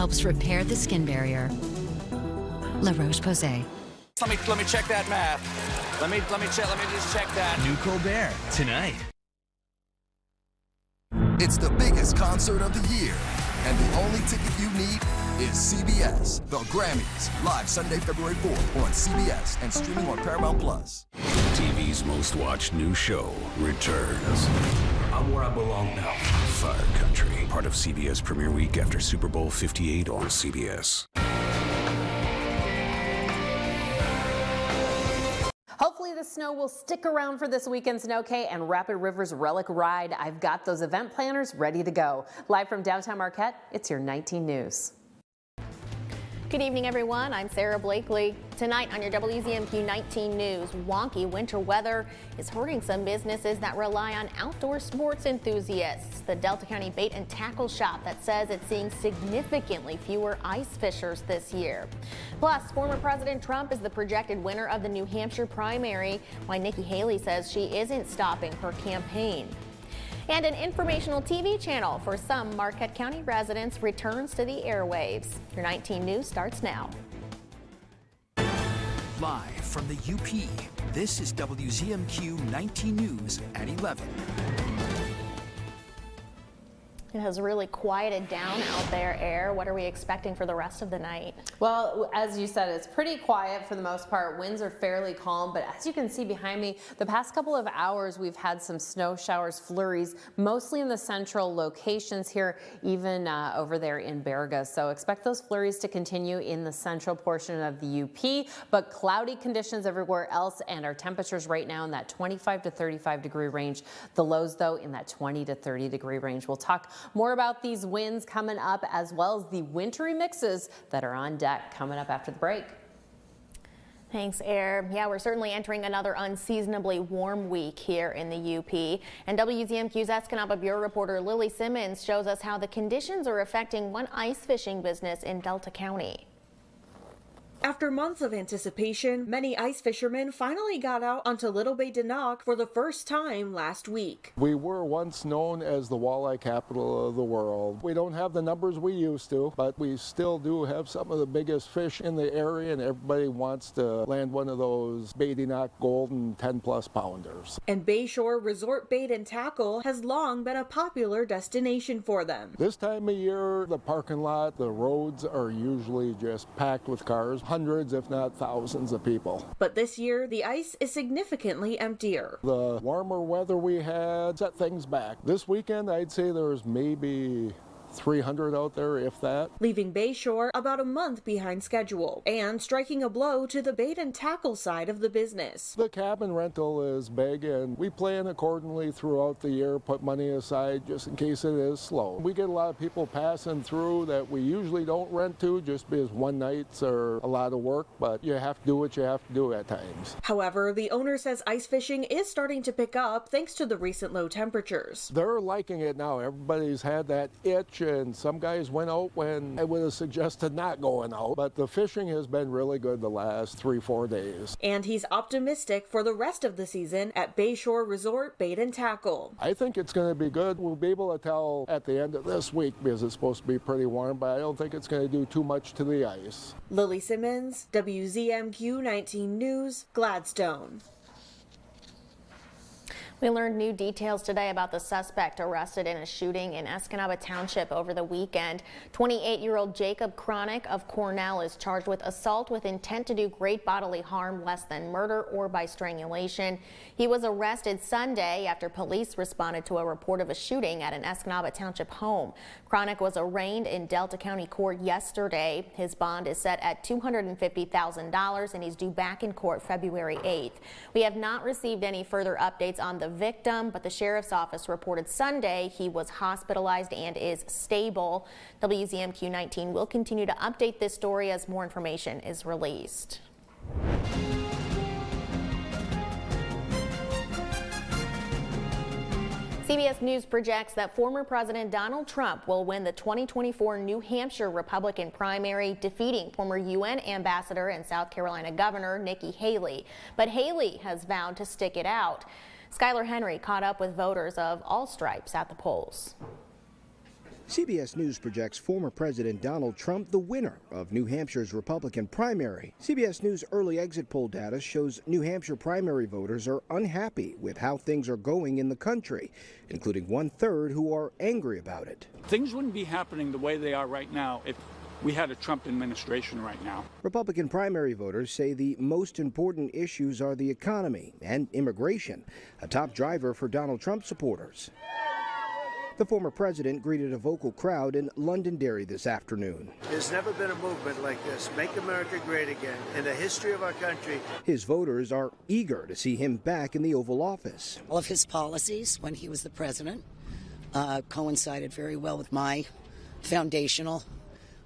helps repair the skin barrier. La Roche-Posay. Let me check that math. Let me just check that. New Colbert tonight. It's the biggest concert of the year, and the only ticket you need is CBS. The Grammys, live Sunday, February 4th on CBS and streaming on Paramount+. TV's most watched new show returns. I'm where I belong now. Fire Country, part of CBS Premiere Week after Super Bowl 58 on CBS. Hopefully the snow will stick around for this weekend's Snow-K and Rapid River's Relic Ride. I've got those event planners ready to go. Live from downtown Marquette, it's your 19 News. Good evening, everyone. I'm Sarah Blakely. Tonight on your WZMQ 19 News, wonky winter weather is hurting some businesses that rely on outdoor sports enthusiasts. The Delta County Bait and Tackle Shop that says it's seeing significantly fewer ice fishers this year. Plus, former President Trump is the projected winner of the New Hampshire primary, while Nikki Haley says she isn't stopping her campaign. And an informational TV channel for some Marquette County residents returns to the airwaves. Your 19 News starts now. Live from the UP, this is WZMQ 19 News at 11. It has really quieted down out there, Air. What are we expecting for the rest of the night? Well, as you said, it's pretty quiet for the most part. Winds are fairly calm, but as you can see behind me, the past couple of hours we've had some snow showers, flurries, mostly in the central locations here, even over there in Berga. So expect those flurries to continue in the central portion of the UP, but cloudy conditions everywhere else, and our temperatures right now in that 25 to 35 degree range. The lows, though, in that 20 to 30 degree range. We'll talk more about these winds coming up, as well as the wintry mixes that are on deck coming up after the break. Thanks, Air. Yeah, we're certainly entering another unseasonably warm week here in the UP. And WZMQ's Escanaba Bureau reporter Lily Simmons shows us how the conditions are affecting one ice fishing business in Delta County. After months of anticipation, many ice fishermen finally got out onto Little Bay de Noc for the first time last week. We were once known as the walleye capital of the world. We don't have the numbers we used to, but we still do have some of the biggest fish in the area, and everybody wants to land one of those Bay de Noc golden 10-plus pounders. And Bayshore Resort Bait and Tackle has long been a popular destination for them. This time of year, the parking lot, the roads are usually just packed with cars. Hundreds, if not thousands of people. But this year, the ice is significantly emptier. The warmer weather we had set things back. This weekend, I'd say there's maybe 300 out there, if that. Leaving Bayshore about a month behind schedule and striking a blow to the bait and tackle side of the business. The cabin rental is big, and we plan accordingly throughout the year, put money aside just in case it is slow. We get a lot of people passing through that we usually don't rent to just because one nights are a lot of work, but you have to do what you have to do at times. However, the owner says ice fishing is starting to pick up thanks to the recent low temperatures. They're liking it now. Everybody's had that itch, and some guys went out when I would have suggested not going out, but the fishing has been really good the last 3-4 days. And he's optimistic for the rest of the season at Bayshore Resort Bait and Tackle. I think it's going to be good. We'll be able to tell at the end of this week because it's supposed to be pretty warm, but I don't think it's going to do too much to the ice. Lily Simmons, WZMQ 19 News, Gladstone. We learned new details today about the suspect arrested in a shooting in Escanaba Township over the weekend. 28-year-old Jacob Cronick of Cornell is charged with assault with intent to do great bodily harm less than murder or by strangulation. He was arrested Sunday after police responded to a report of a shooting at an Escanaba Township home. Cronick was arraigned in Delta County Court yesterday. His bond is set at $250,000 and he's due back in court February 8th. We have not received any further updates on the victim, but the sheriff's office reported Sunday he was hospitalized and is stable. WZMQ 19 will continue to update this story as more information is released. CBS News projects that former President Donald Trump will win the 2024 New Hampshire Republican primary, defeating former UN ambassador and South Carolina Governor Nikki Haley. But Haley has vowed to stick it out. Skylar Henry caught up with voters of all stripes at the polls. CBS News projects former President Donald Trump the winner of New Hampshire's Republican primary. CBS News early exit poll data shows New Hampshire primary voters are unhappy with how things are going in the country, including 1/3 who are angry about it. Things wouldn't be happening the way they are right now if we had a Trump administration right now. Republican primary voters say the most important issues are the economy and immigration, a top driver for Donald Trump supporters. The former president greeted a vocal crowd in Londonderry this afternoon. There's never been a movement like this, Make America Great Again, in the history of our country. His voters are eager to see him back in the Oval Office. All of his policies when he was the president coincided very well with my foundational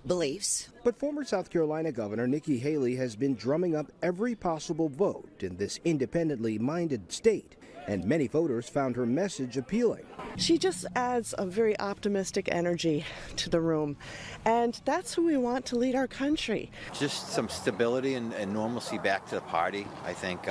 beliefs. But former South Carolina Governor Nikki Haley has been drumming up every possible vote in this independently minded state, and many voters found her message appealing. She just adds a very optimistic energy to the room, and that's who we want to lead our country. Just some stability and normalcy back to the party, I think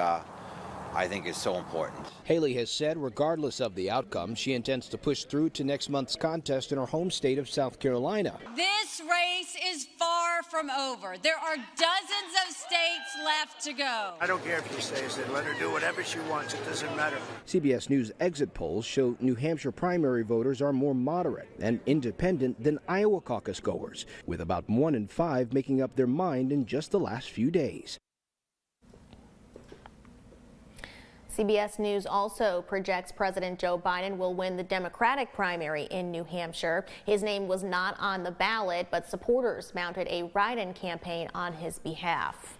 is so important. Haley has said regardless of the outcome, she intends to push through to next month's contest in her home state of South Carolina. This race is far from over. There are dozens of states left to go. I don't care if she says it. Let her do whatever she wants. It doesn't matter. CBS News exit polls show New Hampshire primary voters are more moderate and independent than Iowa caucus goers, with about 1 in 5 making up their mind in just the last few days. CBS News also projects President Joe Biden will win the Democratic primary in New Hampshire. His name was not on the ballot, but supporters mounted a write-in campaign on his behalf.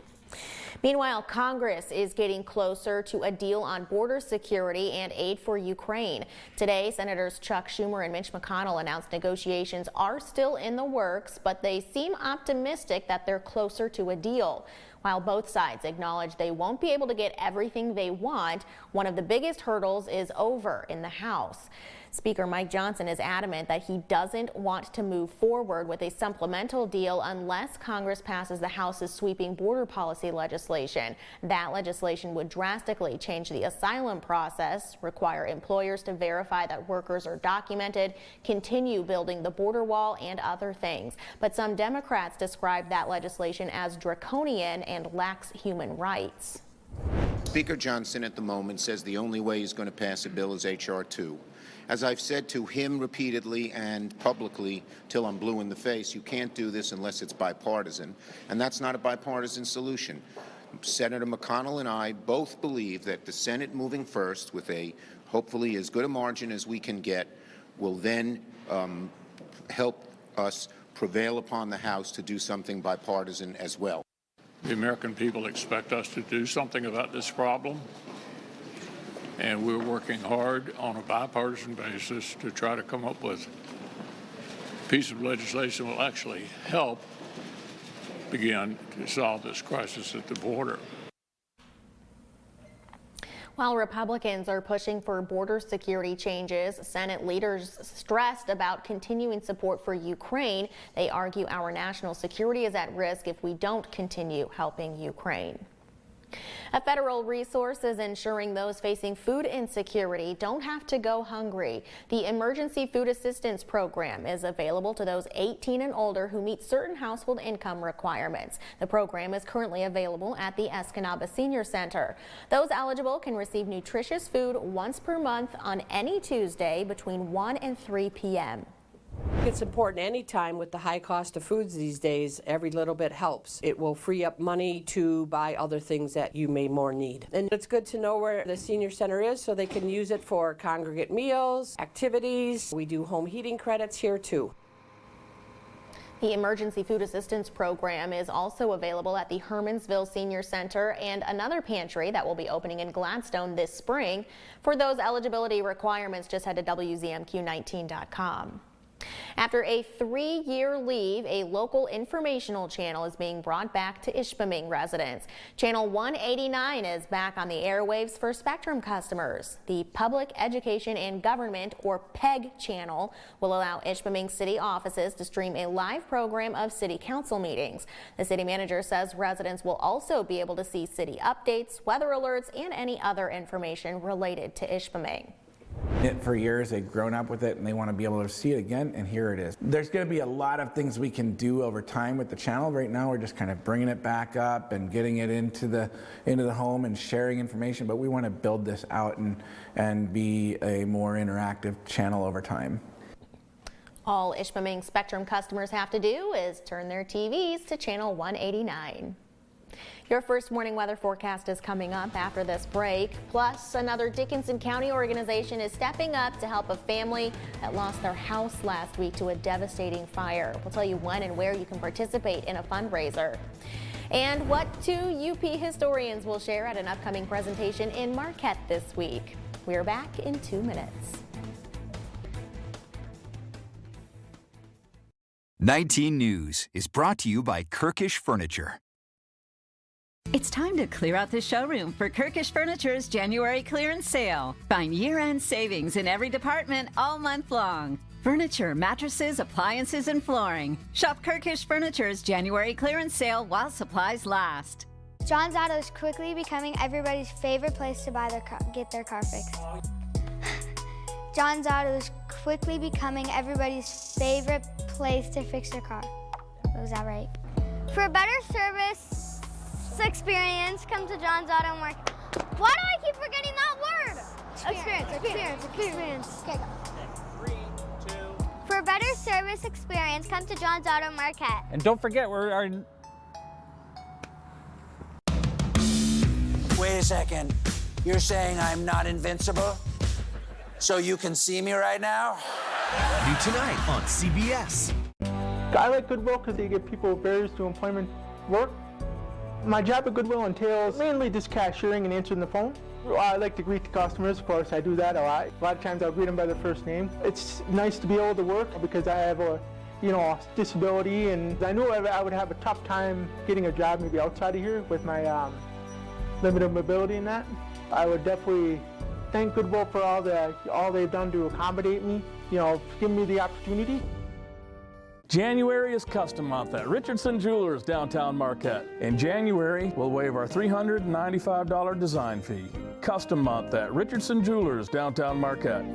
Meanwhile, Congress is getting closer to a deal on border security and aid for Ukraine. Today, Senators Chuck Schumer and Mitch McConnell announced negotiations are still in the works, but they seem optimistic that they're closer to a deal. While both sides acknowledge they won't be able to get everything they want, one of the biggest hurdles is over in the House. Speaker Mike Johnson is adamant that he doesn't want to move forward with a supplemental deal unless Congress passes the House's sweeping border policy legislation. That legislation would drastically change the asylum process, require employers to verify that workers are documented, continue building the border wall, and other things. But some Democrats describe that legislation as draconian and lacks human rights. Speaker Johnson at the moment says the only way he's going to pass a bill is H.R. 2. As I've said to him repeatedly and publicly till I'm blue in the face, you can't do this unless it's bipartisan, and that's not a bipartisan solution. Senator McConnell and I both believe that the Senate moving first with a hopefully as good a margin as we can get will then help us prevail upon the House to do something bipartisan as well. The American people expect us to do something about this problem, and we're working hard on a bipartisan basis to try to come up with a piece of legislation that will actually help begin to solve this crisis at the border. While Republicans are pushing for border security changes, Senate leaders stressed about continuing support for Ukraine. They argue our national security is at risk if we don't continue helping Ukraine. A federal resource is ensuring those facing food insecurity don't have to go hungry. The Emergency Food Assistance Program is available to those 18 and older who meet certain household income requirements. The program is currently available at the Escanaba Senior Center. Those eligible can receive nutritious food once per month on any Tuesday between 1 and 3 p.m. It's important anytime with the high cost of foods these days, every little bit helps. It will free up money to buy other things that you may more need. And it's good to know where the senior center is so they can use it for congregate meals, activities. We do home heating credits here too. The Emergency Food Assistance Program is also available at the Hermansville Senior Center and another pantry that will be opening in Gladstone this spring. For those eligibility requirements, just head to WZMQ19.com. After a 3-year leave, a local informational channel is being brought back to Ishpeming residents. Channel 189 is back on the airwaves for Spectrum customers. The Public Education and Government, or PEG channel, will allow Ishpeming city offices to stream a live program of city council meetings. The city manager says residents will also be able to see city updates, weather alerts, and any other information related to Ishpeming. it for years, they've grown up with it, and they want to be able to see it again, and here it is. There's going to be a lot of things we can do over time with the channel. Right now we're just kind of bringing it back up and getting it into the home and sharing information, but we want to build this out and be a more interactive channel over time. All Ishpeming Spectrum customers have to do is turn their TVs to channel 189. Your first morning weather forecast is coming up after this break. Plus, another Dickinson County organization is stepping up to help a family that lost their house last week to a devastating fire. We'll tell you when and where you can participate in a fundraiser. And what two UP historians will share at an upcoming presentation in Marquette this week. We're back in 2 minutes. 19 News is brought to you by Kirkish Furniture. It's time to clear out the showroom for Kirkish Furniture's January clearance sale. Find year-end savings in every department all month long. Furniture, mattresses, appliances, and flooring. Shop Kirkish Furniture's January clearance sale while supplies last. John's Auto is quickly becoming everybody's favorite place to buy get their car fixed. John's Auto is quickly becoming everybody's favorite place to fix their car. Was that right? For a better service experience, come to John's Auto Market. Why do I keep forgetting that word? Experience. Okay, go. 3, 2. For a better service experience, come to John's Auto Market. And don't forget, Wait a second. You're saying I'm not invincible? So you can see me right now? New tonight on CBS. I like Goodwill because they give people barriers to employment work. My job at Goodwill entails mainly just cashiering and answering the phone. I like to greet the customers, of course, I do that a lot. A lot of times I'll greet them by their first name. It's nice to be able to work because I have a disability, and I knew I would have a tough time getting a job maybe outside of here with my limited mobility and that. I would definitely thank Goodwill for all they've done to accommodate me, giving me the opportunity. January is Custom Month at Richardson Jewelers, downtown Marquette. In January, we'll waive our $395 design fee. Custom Month at Richardson Jewelers, downtown Marquette.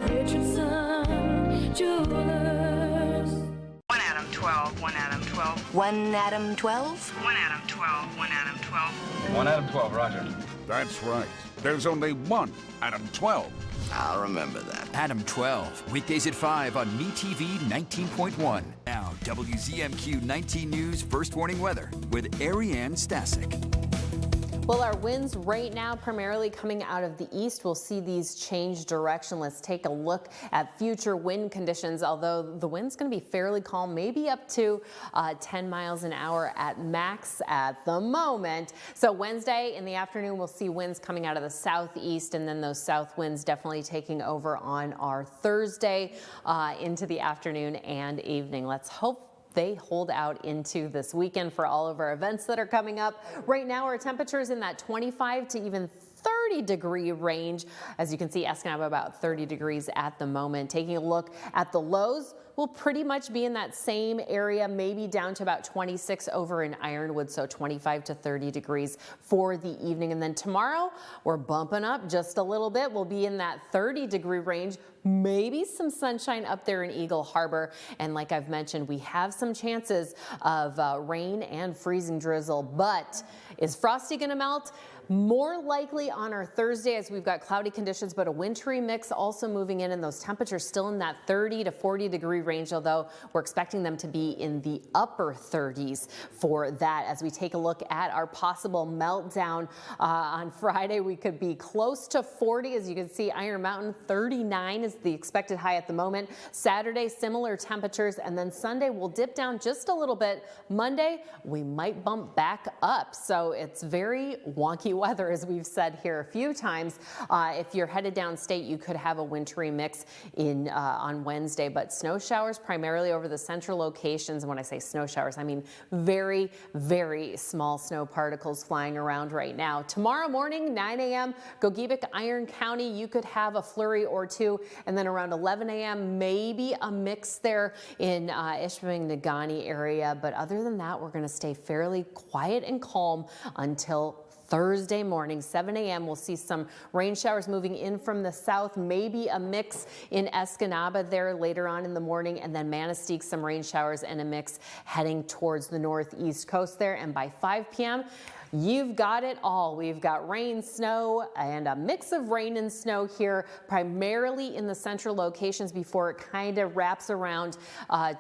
Richardson Jewelers. 1 Adam 12, 1 Adam 12. 1 Adam 12? 1 Adam 12, 1 Adam 12. 1 Adam 12, roger. That's right. There's only one Adam 12. I'll remember that. Adam 12, weekdays at 5 on MeTV 19.1. Now, WZMQ 19 News First Warning Weather with Ariane Stasek. Well, our winds right now primarily coming out of the east. We'll see these change direction. Let's take a look at future wind conditions, although the wind's going to be fairly calm, maybe up to 10 miles an hour at max at the moment. So Wednesday in the afternoon, we'll see winds coming out of the southeast, and then those south winds definitely taking over on our Thursday into the afternoon and evening. Let's hope they hold out into this weekend for all of our events that are coming up. Right now, our temperatures in that 25 to even 30-degree range. As you can see, Escanaba about 30 degrees at the moment. Taking a look at the lows, we'll pretty much be in that same area, maybe down to about 26 over in Ironwood, so 25 to 30 degrees for the evening. And then tomorrow, we're bumping up just a little bit. We'll be in that 30-degree range, maybe some sunshine up there in Eagle Harbor. And like I've mentioned, we have some chances of rain and freezing drizzle, but is Frosty going to melt? More likely on our Thursday as we've got cloudy conditions, but a wintry mix also moving in, and those temperatures still in that 30 to 40 degree range, although we're expecting them to be in the upper 30s for that. As we take a look at our possible meltdown on Friday, we could be close to 40. As you can see, Iron Mountain 39 is the expected high at the moment. Saturday, similar temperatures, and then Sunday we'll dip down just a little bit. Monday, we might bump back up. So it's very wonky weather, as we've said here a few times. If you're headed downstate, you could have a wintry mix in on Wednesday, but snow showers primarily over the central locations. And when I say snow showers, I mean very, very small snow particles flying around right now. Tomorrow morning, 9 a.m., Gogebic, Iron County, you could have a flurry or two, and then around 11 a.m., maybe a mix there in Ishpeming, Negaunee area. But other than that, we're going to stay fairly quiet and calm until Thursday morning, 7 a.m. We'll see some rain showers moving in from the south, maybe a mix in Escanaba there later on in the morning, and then Manistee, some rain showers and a mix heading towards the northeast coast there. And by 5 p.m., you've got it all. We've got rain, snow, and a mix of rain and snow here, primarily in the central locations before it kind of wraps around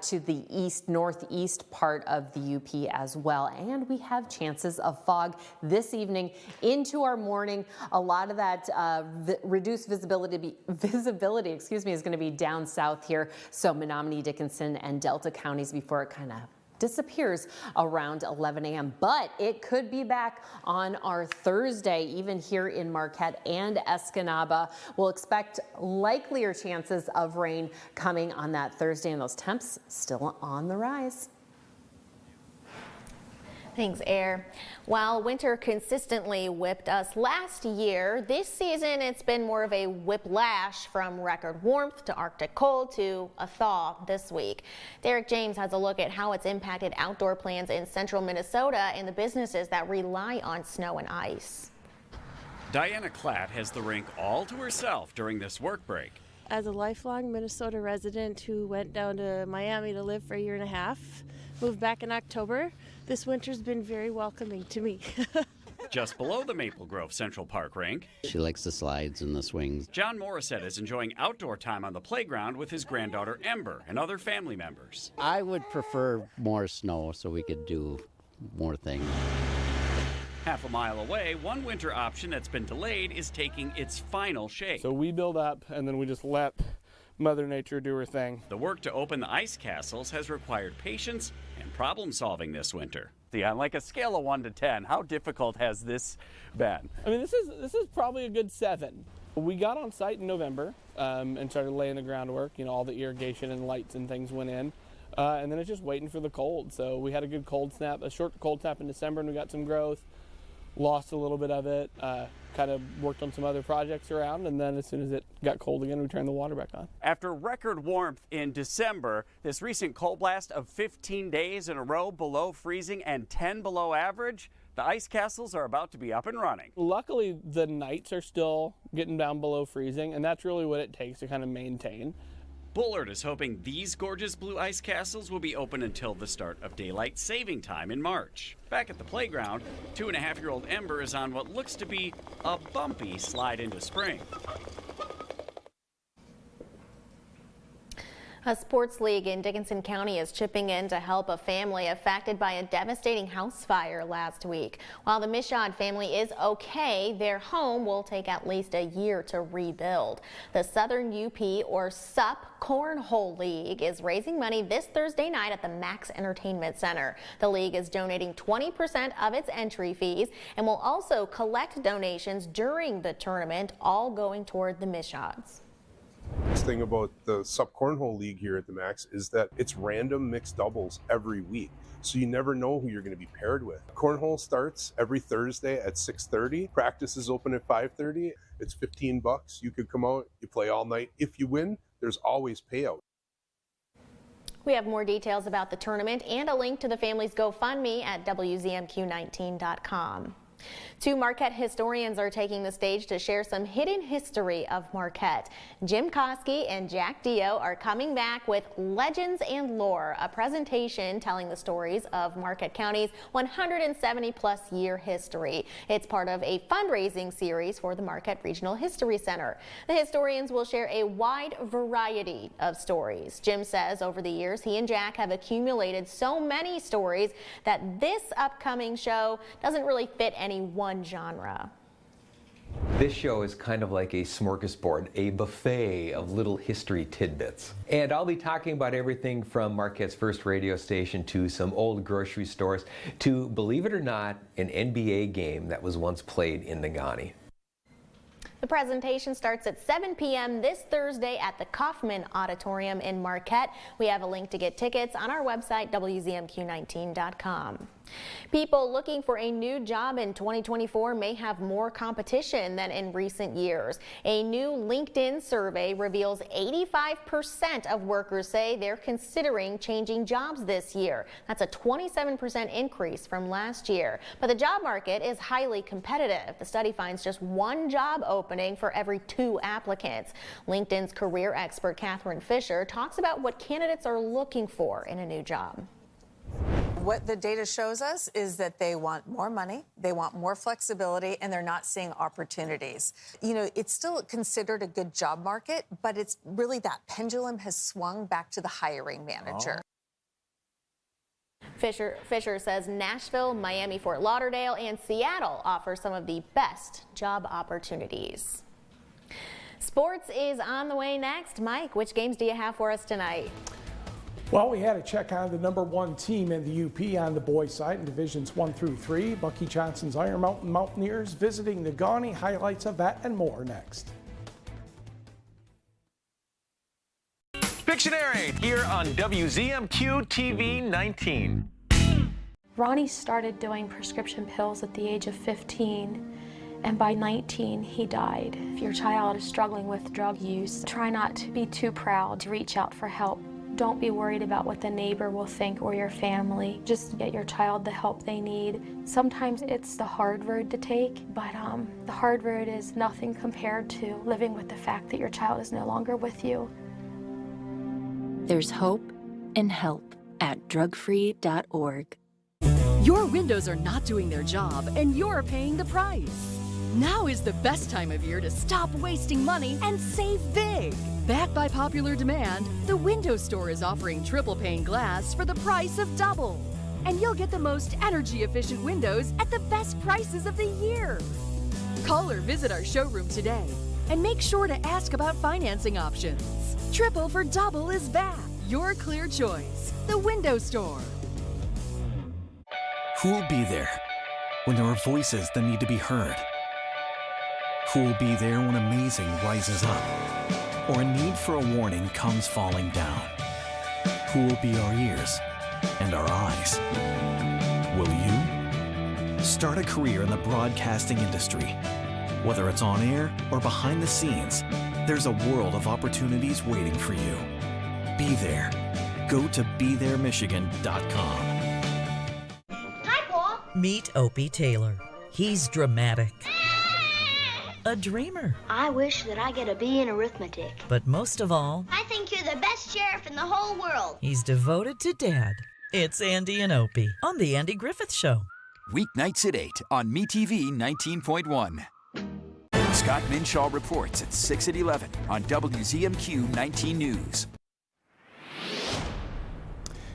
to the northeast part of the UP as well. And we have chances of fog this evening into our morning. A lot of that reduced visibility, is going to be down south here. So Menominee, Dickinson, and Delta counties before it kind of disappears around 11 a.m. But it could be back on our Thursday, even here in Marquette and Escanaba. We'll expect likelier chances of rain coming on that Thursday, and those temps still on the rise. Thanks, Air. While winter consistently whipped us last year, this season it's been more of a whiplash, from record warmth to Arctic cold to a thaw this week. Derek James has a look at how it's impacted outdoor plans in central Minnesota and the businesses that rely on snow and ice. Diana Klatt has the rink all to herself during this work break. As a lifelong Minnesota resident who went down to Miami to live for a year and a half, moved back in October, this winter's been very welcoming to me. Just below the Maple Grove Central Park rink, she likes the slides and the swings. John Morissette is enjoying outdoor time on the playground with his granddaughter Ember and other family members. I would prefer more snow so we could do more things. Half a mile away, one winter option that's been delayed is taking its final shape. So we build up and then we just let Mother Nature do her thing. The work to open the ice castles has required patience and problem solving this winter. On like a scale of 1 to 10, how difficult has this been? I mean, this is probably a good 7. We got on site in November and started laying the groundwork. You know, all the irrigation and lights and things went in. And then it's just waiting for the cold. So we had a good cold snap, a short cold snap in December, and we got some growth. Lost a little bit of it, kind of worked on some other projects around, and then as soon as it got cold again, we turned the water back on. After record warmth in December, this recent cold blast of 15 days in a row below freezing and 10 below average, the ice castles are about to be up and running. Luckily, the nights are still getting down below freezing, and that's really what it takes to kind of maintain. Bullard is hoping these gorgeous blue ice castles will be open until the start of daylight saving time in March. Back at the playground, 2.5-year-old Ember is on what looks to be a bumpy slide into spring. A sports league in Dickinson County is chipping in to help a family affected by a devastating house fire last week. While the Michaud family is okay, their home will take at least a year to rebuild. The Southern UP, or SUP, Cornhole League is raising money this Thursday night at the Max Entertainment Center. The league is donating 20% of its entry fees and will also collect donations during the tournament, all going toward the Michauds. The thing about the SUP Cornhole League here at the Max is that it's random mixed doubles every week. So you never know who you're going to be paired with. Cornhole starts every Thursday at 6:30. Practice is open at 5:30. It's $15. You could come out, you play all night. If you win, there's always payout. We have more details about the tournament and a link to the family's GoFundMe at WZMQ19.com. 2 Marquette historians are taking the stage to share some hidden history of Marquette. Jim Koski and Jack Dio are coming back with Legends and Lore, a presentation telling the stories of Marquette County's 170-plus year history. It's part of a fundraising series for the Marquette Regional History Center. The historians will share a wide variety of stories. Jim says over the years he and Jack have accumulated so many stories that this upcoming show doesn't really fit any one genre. This show is kind of like a smorgasbord, a buffet of little history tidbits. And I'll be talking about everything from Marquette's first radio station to some old grocery stores to, believe it or not, an NBA game that was once played in Negaunee. The presentation starts at 7 p.m. this Thursday at the Kaufman Auditorium in Marquette. We have a link to get tickets on our website, WZMQ19.com. People looking for a new job in 2024 may have more competition than in recent years. A new LinkedIn survey reveals 85% of workers say they're considering changing jobs this year. That's a 27% increase from last year. But the job market is highly competitive. The study finds just one job opening for every 2 applicants. LinkedIn's career expert Catherine Fisher talks about what candidates are looking for in a new job. What the data shows us is that they want more money, they want more flexibility, and they're not seeing opportunities. You know, it's still considered a good job market, but it's really that pendulum has swung back to the hiring manager. Fisher says Nashville, Miami, Fort Lauderdale, and Seattle offer some of the best job opportunities. Sports is on the way next. Mike, which games do you have for us tonight? Well, we had a check on the #1 team in the UP on the boys' side in Divisions 1 through 3. Bucky Johnson's Iron Mountain Mountaineers visiting Negaunee. Highlights of that and more next. Pictionary here on WZMQ TV 19. Ronnie started doing prescription pills at the age of 15, and by 19 he died. If your child is struggling with drug use, try not to be too proud to reach out for help. Don't be worried about what the neighbor will think or your family. Just get your child the help they need. Sometimes it's the hard road to take, but the hard road is nothing compared to living with the fact that your child is no longer with you. There's hope and help at drugfree.org. Your windows are not doing their job and you're paying the price. Now is the best time of year to stop wasting money and save big. Backed by popular demand, the Window Store is offering triple pane glass for the price of double. And you'll get the most energy efficient windows at the best prices of the year. Call or visit our showroom today and make sure to ask about financing options. Triple for double is back. Your clear choice. The Window Store. Who'll be there when there are voices that need to be heard? Who will be there when amazing rises up or a need for a warning comes falling down? Who will be our ears and our eyes? Will you? Start a career in the broadcasting industry. Whether it's on air or behind the scenes, there's a world of opportunities waiting for you. Be there. Go to BeThereMichigan.com. Hi, Paul. Meet Opie Taylor. He's dramatic. A dreamer. I wish that I get a B in arithmetic. But most of all, I think you're the best sheriff in the whole world. he's devoted to Dad. It's Andy and Opie on The Andy Griffith Show. Weeknights at 8 on MeTV 19.1. Scott Minshaw reports at 6 at 11 on WZMQ 19 News.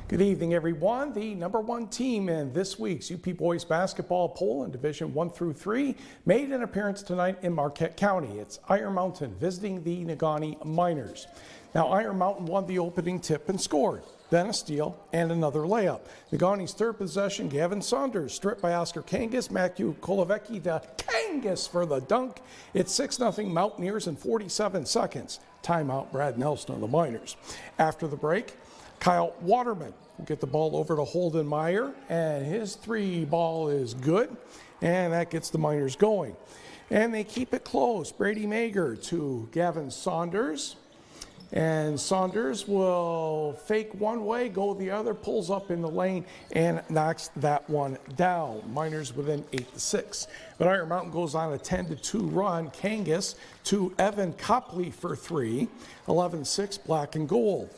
Good evening, everyone. The #1 team in this week's UP boys basketball poll in Division 1 through 3 made an appearance tonight in Marquette County. It's Iron Mountain visiting the Negaunee Miners. Now, Iron Mountain won the opening tip and scored, then a steal and another layup. Negaunee's third possession, Gavin Saunders stripped by Oscar Kangas, Matthew Kolovecki to Kangas for the dunk. It's 6-0 Mountaineers in 47 seconds. Timeout, Brad Nelson of the Miners. After the break, Kyle Waterman will get the ball over to Holden Meyer, and his 3 ball is good, and that gets the Miners going. And they keep it close. Brady Mager to Gavin Saunders, and Saunders will fake one way, go the other, pulls up in the lane, and knocks that one down. Miners within 8-6. But Iron Mountain goes on a 10-2 run. Kangas to Evan Copley for 3, 11-6 black and gold.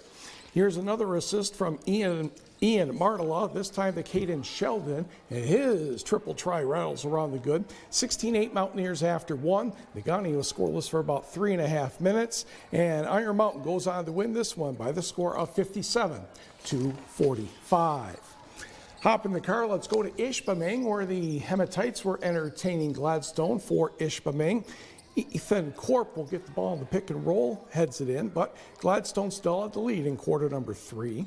Here's another assist from Ian Martela, this time to Caden Sheldon, and his triple try rattles around the good. 16-8 Mountaineers after 1. Negaunee was scoreless for about 3.5 minutes, and Iron Mountain goes on to win this one by the score of 57-45. Hop in the car, let's go to Ishpeming, where the Hematites were entertaining Gladstone for Ishpeming. Ethan Corp will get the ball in the pick and roll, heads it in, but Gladstone still at the lead in quarter number 3.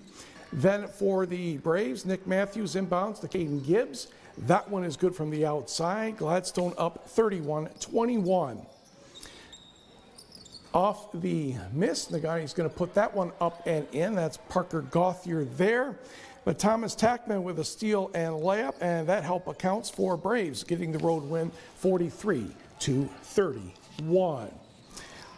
Then for the Braves, Nick Matthews inbounds to Caden Gibbs. That one is good from the outside. Gladstone up 31-21. Off the miss, Negaunee's going to put that one up and in. That's Parker Gauthier there. But Thomas Tackman with a steal and layup, and that help accounts for Braves getting the road win 43-31.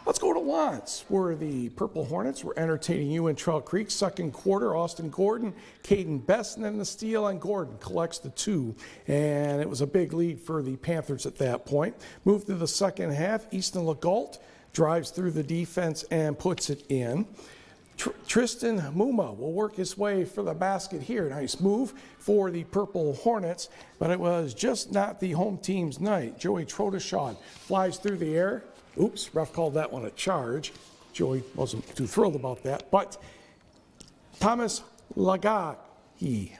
Let's go to Lawrence, where the Purple Hornets were entertaining you in Trail Creek. Second quarter, Austin Gordon, Caden Besson and the steal, and Gordon collects the 2. And it was a big lead for the Panthers at that point. Moved to the second half, Easton Legault drives through the defense and puts it in. Tristan Muma will work his way for the basket here. Nice move for the Purple Hornets, but it was just not the home team's night. Joey Trotashon flies through the air. Oops, ref called that one a charge. Joey wasn't too thrilled about that, but Thomas Lagahi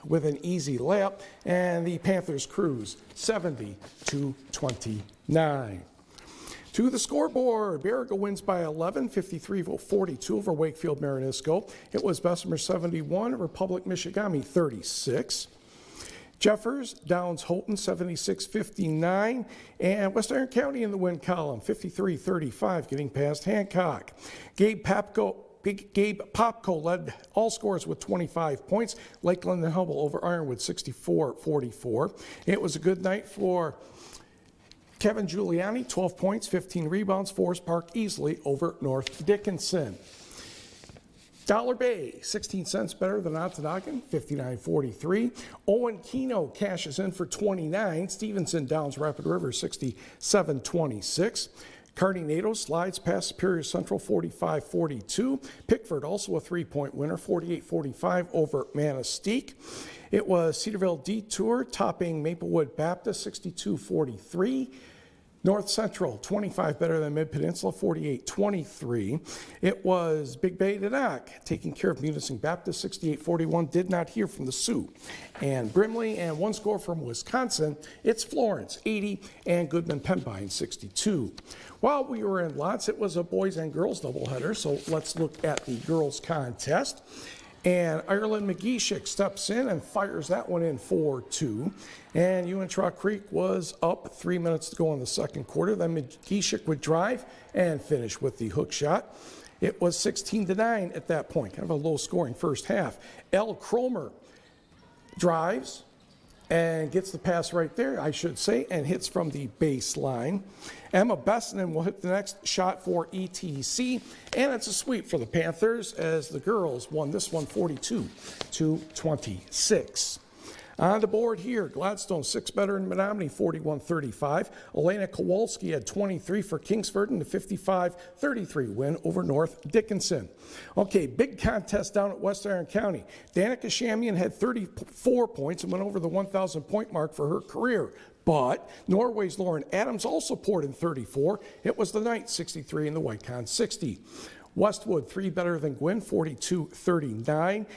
with an easy layup, and the Panthers cruise 70-29. To the scoreboard, Baraga wins by 11, 53-42 over Wakefield Marinisco. It was Bessemer 71, Republic Michigami 36. Jeffers downs Houghton 76-59, and West Iron County in the win column 53-35, getting past Hancock. Gabe Popko led all scores with 25 points. Lakeland and Hubble over Ironwood 64-44. It was a good night for Kevin Giuliani, 12 points, 15 rebounds. Forest Park easily over North Dickinson. Dollar Bay, 16 cents better than Ontonagon, 59-43. Owen Keno cashes in for 29. Stevenson downs Rapid River, 67-26. Kearney NATO slides past Superior Central, 45-42. Pickford also a three-point winner, 48-45 over Manistee. It was Cedarville Detour topping Maplewood Baptist, 62-43. North Central, 25 better than Mid-Peninsula, 48-23. It was Big Bay Denac taking care of Munising Baptist, 68-41. Did not hear from the Sioux. And Brimley, and one score from Wisconsin, it's Florence, 80, and Goodman Pembine, 62. While we were in Lots, it was a boys and girls doubleheader, so let's look at the girls contest. And Ireland McGeeshick steps in and fires that one in 4-2. And Uintraw Creek was up 3 minutes to go in the second quarter. Then McGeeshick would drive and finish with the hook shot. It was 16-9 at that point, kind of a low-scoring first half. L. Cromer drives and gets the pass right there, I should say, and hits from the baseline. Emma Bessinen will hit the next shot for ETC, and it's a sweep for the Panthers as the girls won this one 42-26. On the board here, Gladstone 6 better in Menominee, 41-35. Elena Kowalski had 23 for Kingsford and a 55-33 win over North Dickinson. Okay, big contest down at West Iron County. Danica Shamian had 34 points and went over the 1,000 point mark for her career. But Norway's Lauren Adams also poured in 34. It was the Knights 63 and the Whitecon 60. Westwood 3 better than Gwynn, 42-39.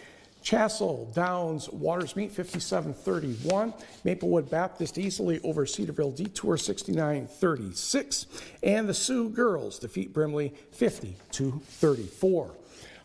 Chassell downs Watersmeet 57-31. Maplewood Baptist easily over Cedarville Detour 69-36. And the Sioux girls defeat Brimley 50-34.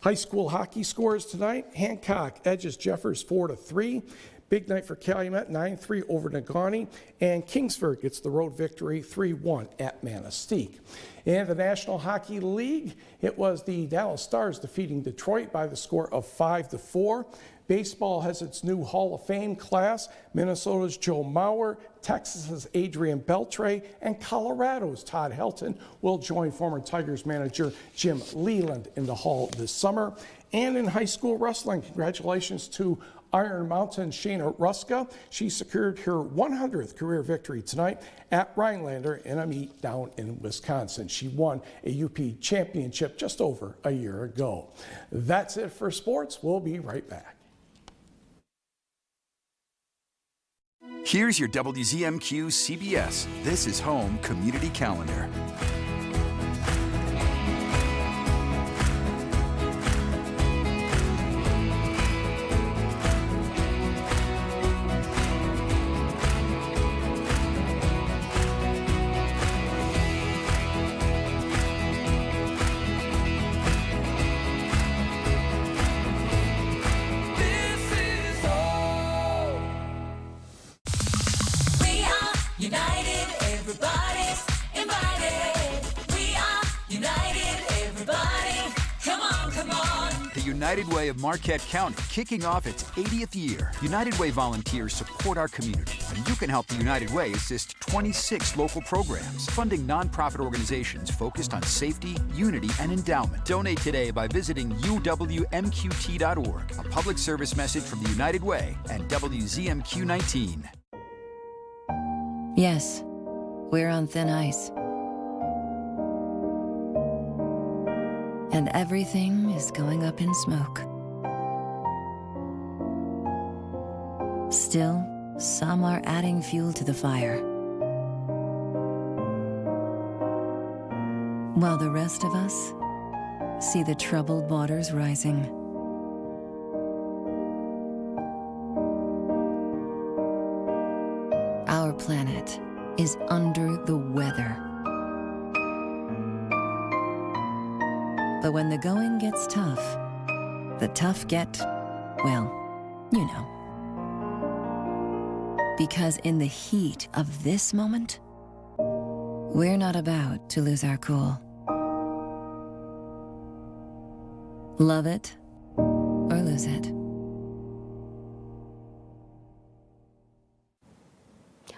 High school hockey scores tonight. Hancock edges Jeffers 4-3. Big night for Calumet, 9-3 over Negaunee, and Kingsford gets the road victory 3-1 at Manistee. In the National Hockey League, it was the Dallas Stars defeating Detroit by the score of 5-4. Baseball has its new Hall of Fame class. Minnesota's Joe Mauer, Texas's Adrian Beltre, and Colorado's Todd Helton will join former Tigers manager Jim Leland in the Hall this summer. And in high school wrestling, congratulations to Iron Mountain Shayna Ruska. She secured her 100th career victory tonight at Rhinelander in a meet down in Wisconsin. She won a UP championship just over a year ago. That's it for sports. We'll be right back. Here's your WZMQ CBS This is Home Community Calendar. United, everybody's invited. United Way of Marquette County, kicking off its 80th year. United Way volunteers support our community, and you can help the United Way assist 26 local programs, funding nonprofit organizations focused on safety, unity, and endowment. Donate today by visiting uwmqt.org. A public service message from the United Way and WZMQ 19. Yes, we're on thin ice. And everything is going up in smoke. Still, some are adding fuel to the fire, while the rest of us see the troubled waters rising. Our planet is under the weather. But when the going gets tough, the tough get, well, you know. Because in the heat of this moment, we're not about to lose our cool. Love it or lose it.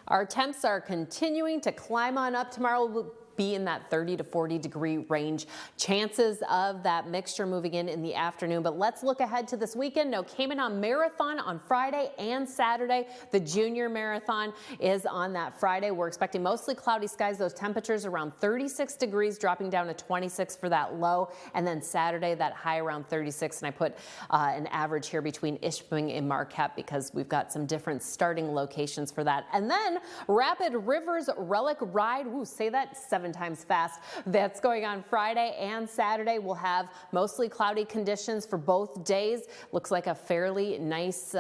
Our temps are continuing to climb on up. Tomorrow will be in that 30 to 40 degree range. Chances of that mixture moving in the afternoon. But let's look ahead to this weekend. No Cayman Marathon on Friday and Saturday. The junior marathon is on that Friday. We're expecting mostly cloudy skies. Those temperatures around 36 degrees, dropping down to 26 for that low. And then Saturday, that high around 36. And I put an average here between Ishpeming and Marquette because we've got some different starting locations for that. And then Rapid Rivers Relic Ride. Ooh, say that 7 times fast. That's going on Friday and Saturday. We'll have mostly cloudy conditions for both days. Looks like a fairly nice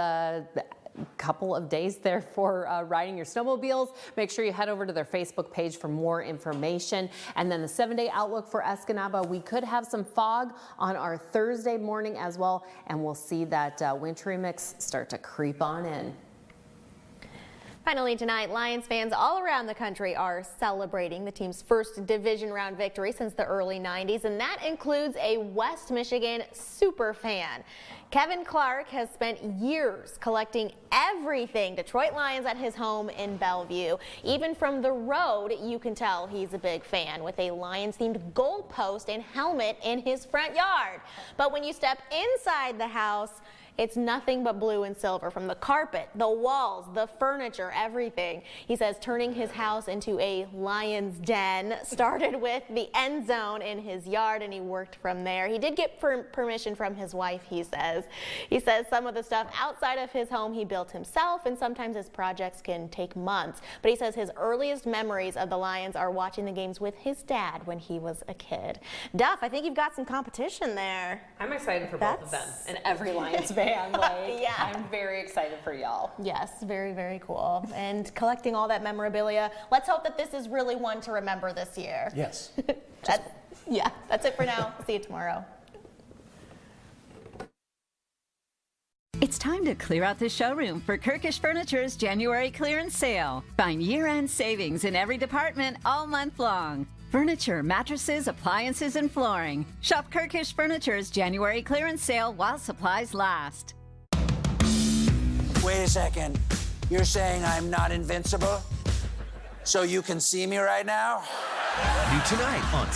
couple of days there for riding your snowmobiles. Make sure you head over to their Facebook page for more information. And then the 7-day outlook for Escanaba, we could have some fog on our Thursday morning as well, and we'll see that wintry mix start to creep on in. Finally tonight, Lions fans all around the country are celebrating the team's first division round victory since the early 90s, and that includes a West Michigan super fan. Kevin Clark has spent years collecting everything Detroit Lions at his home in Bellevue. Even from the road, you can tell he's a big fan, with a Lions-themed goalpost and helmet in his front yard. But when you step inside the house, it's nothing but blue and silver, from the carpet, the walls, the furniture, everything. He says turning his house into a lion's den started with the end zone in his yard, and he worked from there. He did get permission from his wife, he says. He says some of the stuff outside of his home he built himself, and sometimes his projects can take months. But he says his earliest memories of the Lions are watching the games with his dad when he was a kid. Duff, I think you've got some competition there. I'm excited for both of them and every Lions fan. Yeah. I'm very excited for y'all. Yes, very, very cool. And collecting all that memorabilia. Let's hope that this is really one to remember this year. Yes. That's it for now. See you tomorrow. It's time to clear out the showroom for Kirkish Furniture's January clearance sale. Find year-end savings in every department all month long. Furniture, mattresses, appliances, and flooring. Shop Kirkish Furniture's January clearance sale while supplies last. Wait a second. You're saying I'm not invincible? So you can see me right now? New tonight on